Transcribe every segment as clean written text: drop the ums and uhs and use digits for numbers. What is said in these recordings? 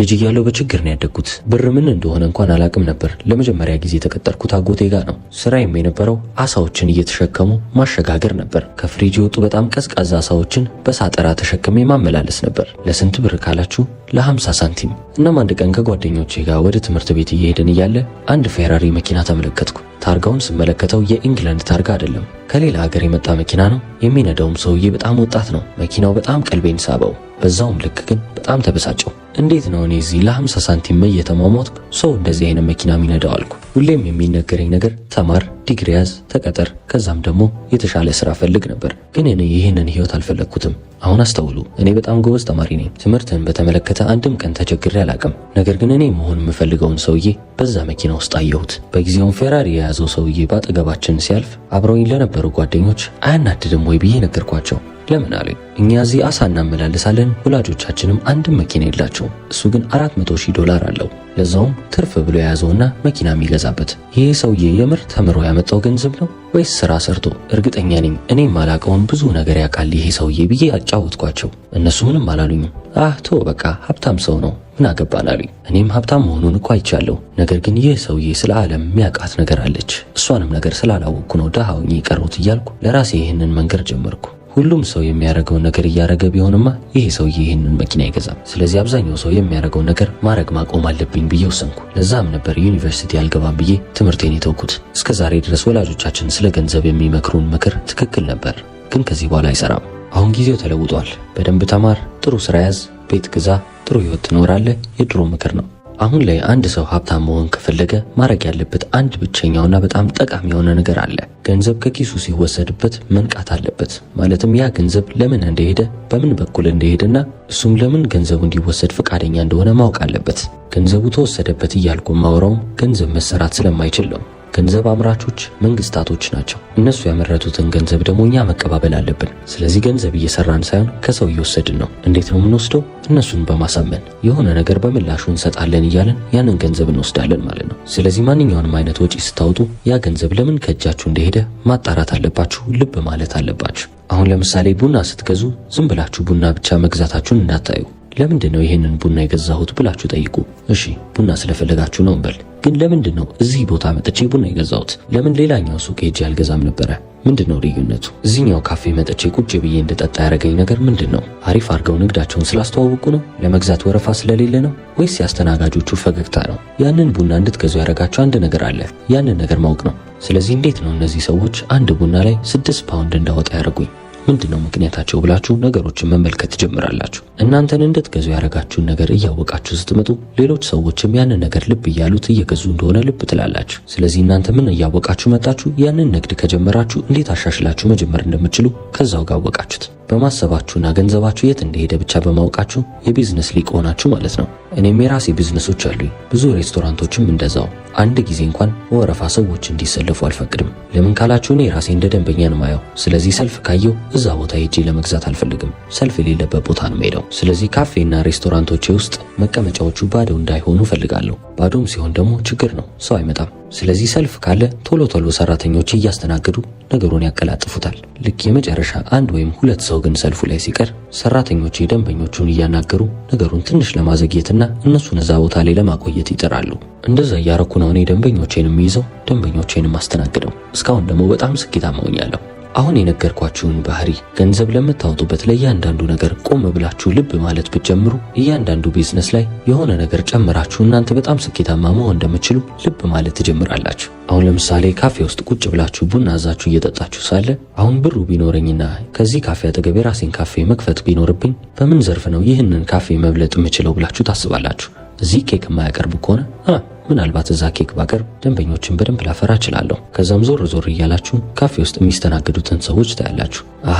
ልጅ እያለሁ በችግር ነው ያደግኩት። ብር ምን እንደሆነ እንኳን አላቅም ነበር። ለመጀመሪያ ጊዜ የተቀጠርኩት አጎቴ ጋር ነው። ስራዬም የነበረው አሳዎችን እየተሸከሙ ማሸጋገር ነበር። ከፍሪጅ የወጡ በጣም ቀዝቃዛ አሳዎችን በሳጠራ ተሸክሜ ማመላለስ ነበር። ለስንት ብር ካላችሁ ለ50 ሳንቲም። እናም አንድ ቀን ከጓደኞቼ ጋር ወደ ትምህርት ቤት እየሄድን እያለ አንድ ፌራሪ መኪና ተመለከትኩ። ታርጋውን ስመለከተው የኢንግላንድ ታርጋ አይደለም፣ ከሌላ ሀገር የመጣ መኪና ነው። የሚነዳውም ሰውዬ በጣም ወጣት ነው። መኪናው በጣም ቀልቤን ሳበው። በዛውም ልክ ግን በጣም ተበሳጨው። እንዴት ነው እኔ እዚህ ለ50 ሳንቲም እየተሟሟትኩ ሰው እንደዚህ አይነት መኪና የሚነዳው አልኩ። ሁሌም የሚነገረኝ ነገር ተማር፣ ዲግሪ ያዝ፣ ተቀጠር፣ ከዛም ደግሞ የተሻለ ስራ ፈልግ ነበር። ግን እኔ ይህንን ህይወት አልፈለግኩትም። አሁን አስተውሉ፣ እኔ በጣም ጎበዝ ተማሪ ነኝ። ትምህርትን በተመለከተ አንድም ቀን ተቸግሬ አላቅም። ነገር ግን እኔ መሆን የምፈልገውን ሰውዬ በዛ መኪና ውስጥ አየሁት። በጊዜውም ፌራሪ የያዘው ሰውዬ ባጠገባችን ሲያልፍ አብረውኝ ለነበሩ ጓደኞች አያናድድም ወይ ብዬ ነገርኳቸው። ለምን አሉኝ። እኛ እዚህ አሳ እናመላልሳለን፣ ወላጆቻችንም አንድም መኪና የላቸውም። እሱ ግን $400,000 አለው፣ ለዛውም ትርፍ ብሎ የያዘውና መኪና የሚገዛበት። ይሄ ሰውዬ የምር ተምሮ ያመጣው ገንዘብ ነው ወይስ ስራ ሰርቶ? እርግጠኛ ነኝ እኔም ማላቀውን ብዙ ነገር ያውቃል ይሄ ሰውዬ ብዬ አጫወትኳቸው። እነሱ ምንም አላሉኝም። ቶ በቃ ሀብታም ሰው ነው ምን አገባን አሉኝ። እኔም ሀብታም መሆኑን እኮ አይቻለሁ። ነገር ግን ይህ ሰውዬ ስለ ዓለም የሚያውቃት ነገር አለች። እሷንም ነገር ስላላወቅኩ ነው ድሃ ሆኜ የቀረሁት እያልኩ ለራሴ ይህንን መንገር ጀመርኩ። ሁሉም ሰው የሚያደርገውን ነገር እያደረገ ቢሆንማ ይሄ ሰውዬ ይህንን መኪና አይገዛም። ስለዚህ አብዛኛው ሰው የሚያደርገውን ነገር ማድረግ ማቆም አለብኝ ብዬ ወሰንኩ። ለዛም ነበር ዩኒቨርሲቲ አልገባም ብዬ ትምህርቴን የተውኩት። እስከ ዛሬ ድረስ ወላጆቻችን ስለ ገንዘብ የሚመክሩን ምክር ትክክል ነበር፣ ግን ከዚህ በኋላ አይሰራም። አሁን ጊዜው ተለውጧል። በደንብ ተማር፣ ጥሩ ስራ ያዝ፣ ቤት ግዛ፣ ጥሩ ህይወት ትኖራለህ የድሮ ምክር ነው። አሁን ላይ አንድ ሰው ሀብታም መሆን ከፈለገ ማድረግ ያለበት አንድ ብቸኛውና በጣም ጠቃሚ የሆነ ነገር አለ። ገንዘብ ከኪሱ ሲወሰድበት መንቃት አለበት። ማለትም ያ ገንዘብ ለምን እንደሄደ፣ በምን በኩል እንደሄደና እሱም ለምን ገንዘቡ እንዲወሰድ ፈቃደኛ እንደሆነ ማወቅ አለበት። ገንዘቡ ተወሰደበት እያልኩ ማውራውም ገንዘብ መሰራት ስለማይችል ነው። ገንዘብ አምራቾች መንግስታቶች ናቸው። እነሱ ያመረቱትን ገንዘብ ደግሞ እኛ መቀባበል አለብን። ስለዚህ ገንዘብ እየሰራን ሳይሆን ከሰው እየወሰድን ነው። እንዴት ነው የምንወስደው? እነሱን በማሳመን የሆነ ነገር በምላሹ እንሰጣለን እያለን ያንን ገንዘብ እንወስዳለን ማለት ነው። ስለዚህ ማንኛውንም አይነት ወጪ ስታወጡ ያ ገንዘብ ለምን ከእጃችሁ እንደሄደ ማጣራት አለባችሁ፣ ልብ ማለት አለባችሁ። አሁን ለምሳሌ ቡና ስትገዙ ዝም ብላችሁ ቡና ብቻ መግዛታችሁን እንዳታዩ። ለምንድን ነው ይሄንን ቡና የገዛሁት ብላችሁ ጠይቁ። እሺ ቡና ስለፈለጋችሁ ነው እንበል። ግን ለምንድን ነው እዚህ ቦታ መጥቼ ቡና የገዛሁት? ለምን ሌላኛው ሱቅ ሄጄ አልገዛም ነበረ? ምንድነው ልዩነቱ? እዚህኛው ካፌ መጥቼ ቁጭ ብዬ እንድጠጣ ያደረገኝ ነገር ምንድነው? አሪፍ አድርገው ንግዳቸውን ስላስተዋወቁ ነው? ለመግዛት ወረፋ ስለሌለ ነው? ወይስ ያስተናጋጆቹ ፈገግታ ነው? ያንን ቡና እንድትገዙ ያደረጋቸው አንድ ነገር አለ። ያንን ነገር ማወቅ ነው። ስለዚህ እንዴት ነው እነዚህ ሰዎች አንድ ቡና ላይ 6 ፓውንድ እንዳወጣ ያደረጉኝ? ምንድነው ምክንያታቸው ብላችሁ ነገሮችን መመልከት ትጀምራላችሁ። እናንተን እንድትገዙ ያደረጋችሁን ነገር እያወቃችሁ ስትመጡ ሌሎች ሰዎችም ያንን ነገር ልብ እያሉት እየገዙ እንደሆነ ልብ ትላላችሁ። ስለዚህ እናንተ ምን እያወቃችሁ መጣችሁ? ያንን ንግድ ከጀመራችሁ እንዴት አሻሽላችሁ መጀመር እንደምትችሉ ከዛው ጋር አወቃችሁት። በማሰባችሁና ገንዘባችሁ የት እንደሄደ ብቻ በማወቃችሁ የቢዝነስ ሊቅ ሆናችሁ ማለት ነው። እኔም የራሴ ቢዝነሶች አሉኝ፣ ብዙ ሬስቶራንቶችም እንደዛው። አንድ ጊዜ እንኳን ወረፋ ሰዎች እንዲሰለፉ አልፈቅድም። ለምን ካላችሁ እኔ ራሴ እንደ ደንበኛ ነው ማየው። ስለዚህ ሰልፍ ካየው እዛ ቦታ ሄጄ ለመግዛት አልፈልግም። ሰልፍ የሌለበት ቦታ ነው የምሄደው። ስለዚህ ካፌና ሬስቶራንቶቼ ውስጥ መቀመጫዎቹ ባዶ እንዳይሆኑ ፈልጋለሁ። ባዶም ሲሆን ደግሞ ችግር ነው፣ ሰው አይመጣም። ስለዚህ ሰልፍ ካለ ቶሎ ቶሎ ሰራተኞች እያስተናገዱ ነገሩን ያቀላጥፉታል። ልክ የመጨረሻ 1 ወይም 2 ሰው ግን ሰልፉ ላይ ሲቀር ሰራተኞች ደንበኞቹን እያናገሩ ነገሩን ትንሽ ለማዘግየትና እነሱን እዛ ቦታ ላይ ለማቆየት ይጥራሉ። እንደዛ እያረኩ ነው እኔ ደንበኞቼንም ይዘው ደንበኞቼንም አስተናግደው። እስካሁን ደግሞ በጣም ስኬታማ ሆኛለሁ። አሁን የነገርኳችሁን ባህሪ ገንዘብ ለምታወጡበት ለእያንዳንዱ ነገር ቆም ብላችሁ ልብ ማለት ብትጀምሩ እያንዳንዱ ቢዝነስ ላይ የሆነ ነገር ጨምራችሁ እናንተ በጣም ስኬታማ መሆን እንደምትችሉ ልብ ማለት ትጀምራላችሁ። አሁን ለምሳሌ ካፌ ውስጥ ቁጭ ብላችሁ ቡና አዛችሁ እየጠጣችሁ ሳለ አሁን ብሩ ቢኖረኝና ከዚህ ካፌ አጠገብ የራሴን ካፌ መክፈት ቢኖርብኝ በምን ዘርፍ ነው ይህንን ካፌ መብለጥ የምችለው ብላችሁ ታስባላችሁ። እዚህ ኬክ የማያቀርቡ ከሆነ ምናልባት እዛ ኬክ ባቀርብ ደንበኞችን በደንብ ላፈራ እችላለሁ። ከዛም ዞር ዞር እያላችሁ ካፌ ውስጥ የሚስተናገዱትን ሰዎች ታያላችሁ።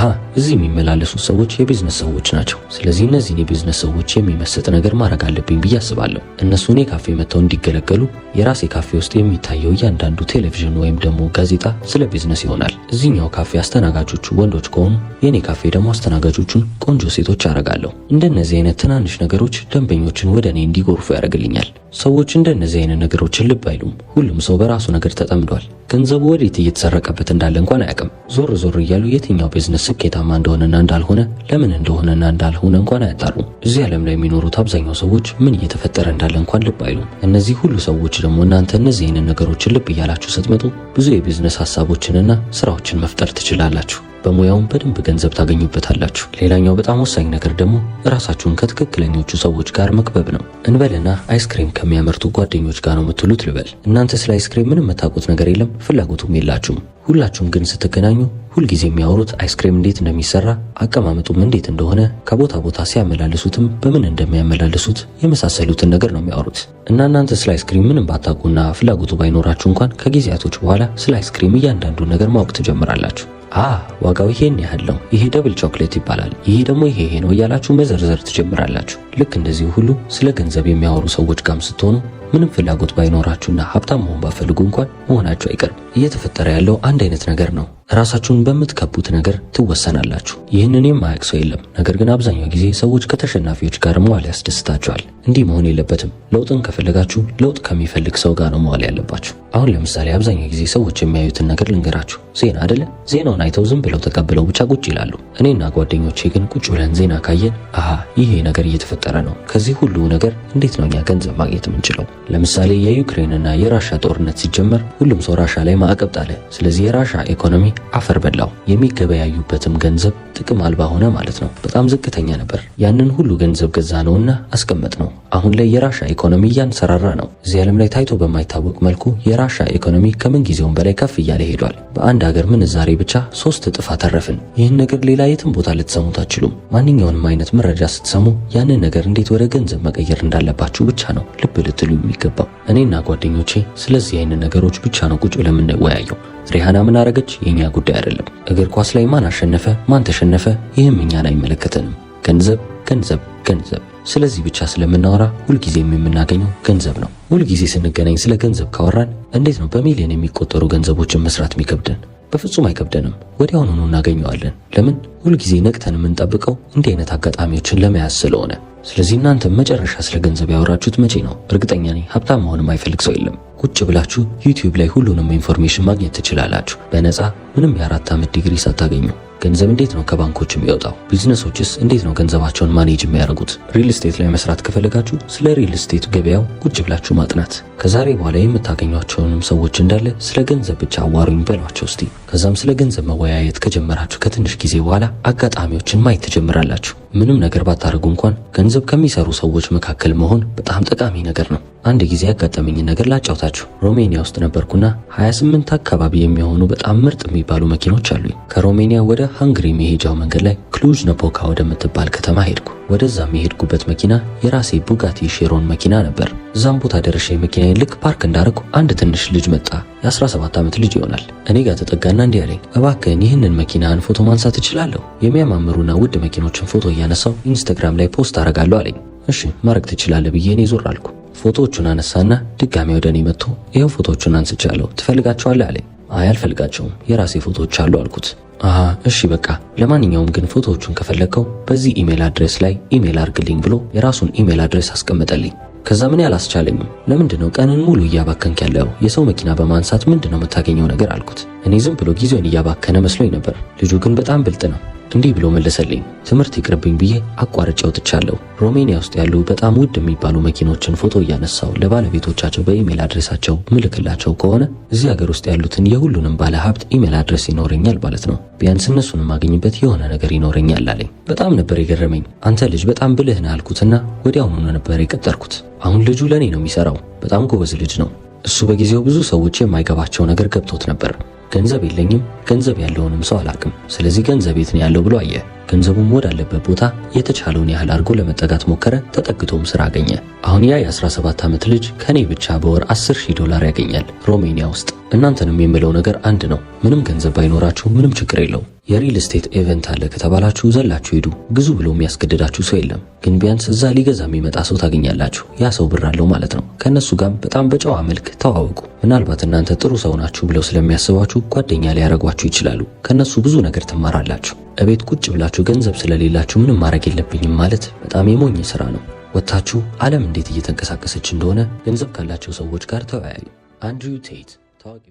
እዚህ የሚመላለሱት ሰዎች የቢዝነስ ሰዎች ናቸው። ስለዚህ እነዚህን የቢዝነስ ሰዎች የሚመስጥ ነገር ማድረግ አለብኝ ብዬ አስባለሁ። እነሱ እኔ ካፌ መጥተው እንዲገለገሉ የራሴ ካፌ ውስጥ የሚታየው እያንዳንዱ ቴሌቪዥን ወይም ደግሞ ጋዜጣ ስለ ቢዝነስ ይሆናል። እዚህኛው ካፌ አስተናጋጆቹ ወንዶች ከሆኑ የኔ ካፌ ደግሞ አስተናጋጆቹን ቆንጆ ሴቶች አደርጋለሁ። እንደነዚህ አይነት ትናንሽ ነገሮች ደንበኞችን ወደ እኔ እንዲጎርፉ ያደርግልኛል። ሰዎች እንደነዚህ አይነት ነገሮችን ልብ አይሉም። ሁሉም ሰው በራሱ ነገር ተጠምዷል። ገንዘቡ ወዴት እየተሰረቀበት እንዳለ እንኳን አያውቅም። ዞር ዞር እያሉ የትኛው ቢዝነስ ስኬታማ እንደሆነና እንዳልሆነ ለምን እንደሆነና እንዳልሆነ እንኳን አያጣሩም። እዚህ ዓለም ላይ የሚኖሩት አብዛኛው ሰዎች ምን እየተፈጠረ እንዳለ እንኳን ልብ አይሉም። እነዚህ ሁሉ ሰዎች ደግሞ እናንተ እነዚህ አይነት ነገሮችን ልብ እያላችሁ ስትመጡ ብዙ የቢዝነስ ሀሳቦችንና ስራዎችን መፍጠር ትችላላችሁ። በሙያውም በደንብ ገንዘብ ታገኙበታላችሁ። ሌላኛው በጣም ወሳኝ ነገር ደግሞ ራሳችሁን ከትክክለኞቹ ሰዎች ጋር መክበብ ነው። እንበልና አይስክሬም ከሚያመርቱ ጓደኞች ጋር ነው የምትሉት ልበል። እናንተ ስለ አይስክሬም ምንም የምታውቁት ነገር የለም፣ ፍላጎቱም የላችሁም። ሁላችሁም ግን ስትገናኙ ሁልጊዜ የሚያወሩት አይስክሬም እንዴት እንደሚሰራ፣ አቀማመጡም እንዴት እንደሆነ፣ ከቦታ ቦታ ሲያመላልሱትም በምን እንደሚያመላልሱት የመሳሰሉትን ነገር ነው የሚያወሩት። እና እናንተ ስለ አይስክሬም ምንም ባታውቁና ፍላጎቱ ባይኖራችሁ እንኳን ከጊዜያቶች በኋላ ስለ አይስክሬም እያንዳንዱን ነገር ማወቅ ትጀምራላችሁ። ዋጋው ይሄን ያህል ነው፣ ይሄ ደብል ቾክሌት ይባላል፣ ይሄ ደግሞ ይሄ ነው እያላችሁ መዘርዘር ትጀምራላችሁ። ልክ እንደዚህ ሁሉ ስለ ገንዘብ የሚያወሩ ሰዎች ጋርም ስትሆኑ ምንም ፍላጎት ባይኖራችሁና ሀብታም መሆን ባፈልጉ እንኳን መሆናችሁ አይቀርም። እየተፈጠረ ያለው አንድ አይነት ነገር ነው። ራሳችሁን በምትከቡት ነገር ትወሰናላችሁ። ይህንን የማያውቅ ሰው የለም። ነገር ግን አብዛኛው ጊዜ ሰዎች ከተሸናፊዎች ጋር መዋል ያስደስታቸዋል። እንዲህ መሆን የለበትም። ለውጥን ከፈለጋችሁ ለውጥ ከሚፈልግ ሰው ጋር ነው መዋል ያለባችሁ። አሁን ለምሳሌ አብዛኛው ጊዜ ሰዎች የሚያዩትን ነገር ልንገራችሁ። ዜና አይደለ? ዜናውን አይተው ዝም ብለው ተቀብለው ብቻ ቁጭ ይላሉ። እኔና ጓደኞቼ ግን ቁጭ ብለን ዜና ካየን ይሄ ነገር እየተፈጠረ ነው፣ ከዚህ ሁሉ ነገር እንዴት ነው እኛ ገንዘብ ማግኘት የምንችለው? ለምሳሌ የዩክሬንና የራሻ ጦርነት ሲጀመር ሁሉም ሰው ራሻ ላይ ማዕቀብ ጣለ። ስለዚህ የራሻ ኢኮኖሚ አፈር በላው። የሚገበያዩበትም ገንዘብ ጥቅም አልባ ሆነ ማለት ነው። በጣም ዝቅተኛ ነበር። ያንን ሁሉ ገንዘብ ገዛ ነውና አስቀመጥ ነው። አሁን ላይ የራሻ ኢኮኖሚ እያንሰራራ ነው። እዚህ ዓለም ላይ ታይቶ በማይታወቅ መልኩ የራሻ ኢኮኖሚ ከምን ጊዜውም በላይ ከፍ እያለ ሄዷል። በአንድ ሀገር ምንዛሬ ብቻ 3 እጥፍ አተረፍን። ይህን ነገር ሌላ የትም ቦታ ልትሰሙት አትችሉም። ማንኛውንም አይነት መረጃ ስትሰሙ ያንን ነገር እንዴት ወደ ገንዘብ መቀየር እንዳለባችሁ ብቻ ነው ልብ ልትሉ የሚገባው። እኔና ጓደኞቼ ስለዚህ አይነት ነገሮች ብቻ ነው ቁጭ ብለን የምንወያየው። ሪሃና ምን አረገች የኛ ጉዳይ አይደለም። እግር ኳስ ላይ ማን አሸነፈ ማን ተሸነፈ ይህም እኛን አይመለከተንም። ገንዘብ ገንዘብ ገንዘብ። ስለዚህ ብቻ ስለምናወራ ሁልጊዜም የምናገኘው ገንዘብ ነው። ሁልጊዜ ስንገናኝ ስለ ገንዘብ ካወራን እንዴት ነው በሚሊዮን የሚቆጠሩ ገንዘቦችን መስራት የሚከብደን? በፍጹም አይከብደንም። ወዲያውኑ እናገኘዋለን። ለምን? ሁልጊዜ ነቅተን የምንጠብቀው እንዲህ አይነት አጋጣሚዎችን ለመያዝ ስለሆነ። ስለዚህ እናንተ መጨረሻ ስለ ገንዘብ ያወራችሁት መቼ ነው? እርግጠኛ ነኝ ሀብታም መሆን የማይፈልግ ሰው የለም። ቁጭ ብላችሁ ዩቲዩብ ላይ ሁሉንም ኢንፎርሜሽን ማግኘት ትችላላችሁ በነፃ ምንም የ4 ዓመት ዲግሪ ሳታገኙ። ገንዘብ እንዴት ነው ከባንኮች የሚወጣው? ቢዝነሶችስ እንዴት ነው ገንዘባቸውን ማኔጅ የሚያደርጉት? ሪል ስቴት ላይ መስራት ከፈለጋችሁ ስለ ሪል ስቴት ገበያው ቁጭ ብላችሁ ማጥናት። ከዛሬ በኋላ የምታገኟቸውንም ሰዎች እንዳለ ስለ ገንዘብ ብቻ አዋሩኝ በሏቸው እስቲ። ከዛም ስለ ገንዘብ መወያየት ከጀመራችሁ ከትንሽ ጊዜ በኋላ አጋጣሚዎችን ማየት ትጀምራላችሁ። ምንም ነገር ባታደርጉ እንኳን ገንዘብ ከሚሰሩ ሰዎች መካከል መሆን በጣም ጠቃሚ ነገር ነው። አንድ ጊዜ ያጋጠመኝን ነገር ላጫውታችሁ። ሮሜኒያ ውስጥ ነበርኩና 28 አካባቢ የሚሆኑ በጣም ምርጥ የሚባሉ መኪኖች አሉኝ። ከሮሜኒያ ወደ ሃንግሪ መሄጃው መንገድ ላይ ክሉጅ ነፖካ ወደምትባል ከተማ ሄድኩ። ወደዛም የሄድኩበት መኪና የራሴ ቡጋቲ ሼሮን መኪና ነበር። እዛም ቦታ ደርሼ መኪናዬን ልክ ፓርክ እንዳደረኩ አንድ ትንሽ ልጅ መጣ። የ17 ዓመት ልጅ ይሆናል። እኔ ጋር ተጠጋና እንዲህ አለኝ፣ እባክህን ይህንን መኪናን ፎቶ ማንሳት እችላለሁ? የሚያማምሩና ውድ መኪኖችን ፎቶ እያነሳው ኢንስታግራም ላይ ፖስት አደርጋለሁ አለኝ። እሺ ማድረግ ትችላለህ ብዬ እኔ ዞር አልኩ። ፎቶዎቹን አነሳና ድጋሚ ወደ እኔ መጥቶ ይኸው ፎቶዎቹን አንስቻለሁ ትፈልጋቸዋለህ አለኝ። አይ አልፈልጋቸውም የራሴ ፎቶዎች አሉ አልኩት። እሺ በቃ ለማንኛውም ግን ፎቶዎቹን ከፈለግከው በዚህ ኢሜል አድሬስ ላይ ኢሜል አርግልኝ ብሎ የራሱን ኢሜል አድሬስ አስቀመጠልኝ። ከዛ ምን ያላስቻለኝም ለምንድነው ቀንን ሙሉ እያባከንክ ያለው? የሰው መኪና በማንሳት ምንድነው የምታገኘው ነገር አልኩት። እኔ ዝም ብሎ ጊዜውን እያባከነ መስሎኝ ነበር። ልጁ ግን በጣም ብልጥ ነው። እንዲህ ብሎ መለሰልኝ፣ ትምህርት ይቅርብኝ ብዬ አቋርጬ ወጥቻለሁ። ሮሜኒያ ውስጥ ያሉ በጣም ውድ የሚባሉ መኪኖችን ፎቶ እያነሳው ለባለቤቶቻቸው በኢሜል አድሬሳቸው ምልክላቸው ከሆነ እዚህ ሀገር ውስጥ ያሉትን የሁሉንም ባለ ሀብት ኢሜል አድሬስ ይኖረኛል ማለት ነው። ቢያንስ እነሱን ማግኝበት የሆነ ነገር ይኖረኛል አለኝ። በጣም ነበር የገረመኝ። አንተ ልጅ በጣም ብልህ ነህ አልኩትና ወዲያውኑ ነበር የቀጠርኩት። አሁን ልጁ ለኔ ነው የሚሰራው። በጣም ጎበዝ ልጅ ነው። እሱ በጊዜው ብዙ ሰዎች የማይገባቸው ነገር ገብቶት ነበር። ገንዘብ የለኝም፣ ገንዘብ ያለውንም ሰው አላቅም። ስለዚህ ገንዘብ የት ነው ያለው ብሎ አየ። ገንዘቡም ወዳለበት ቦታ የተቻለውን ያህል አድርጎ ለመጠጋት ሞከረ። ተጠግቶም ስራ አገኘ። አሁን ያ የ17 ዓመት ልጅ ከኔ ብቻ በወር $10,000 ያገኛል ሮሜኒያ ውስጥ። እናንተንም የምለው ነገር አንድ ነው። ምንም ገንዘብ ባይኖራችሁ ምንም ችግር የለው። የሪል ስቴት ኢቨንት አለ ከተባላችሁ ዘላችሁ ሄዱ። ግዙ ብሎ የሚያስገድዳችሁ ሰው የለም። ግን ቢያንስ እዛ ሊገዛ የሚመጣ ሰው ታገኛላችሁ። ያ ሰው ብር አለው ማለት ነው። ከነሱ ጋር በጣም በጨዋ መልክ ተዋወቁ። ምናልባት እናንተ ጥሩ ሰው ናችሁ ብለው ስለሚያስባችሁ ጓደኛ ሊያረጓችሁ ይችላሉ። ከነሱ ብዙ ነገር ትማራላችሁ። እቤት ቁጭ ብላችሁ ገንዘብ ስለሌላችሁ ምንም ማድረግ የለብኝም ማለት በጣም የሞኝ ስራ ነው። ወጥታችሁ ዓለም እንዴት እየተንቀሳቀሰች እንደሆነ ገንዘብ ካላቸው ሰዎች ጋር ተወያዩ። አንድሪው ቴት ታዋቂ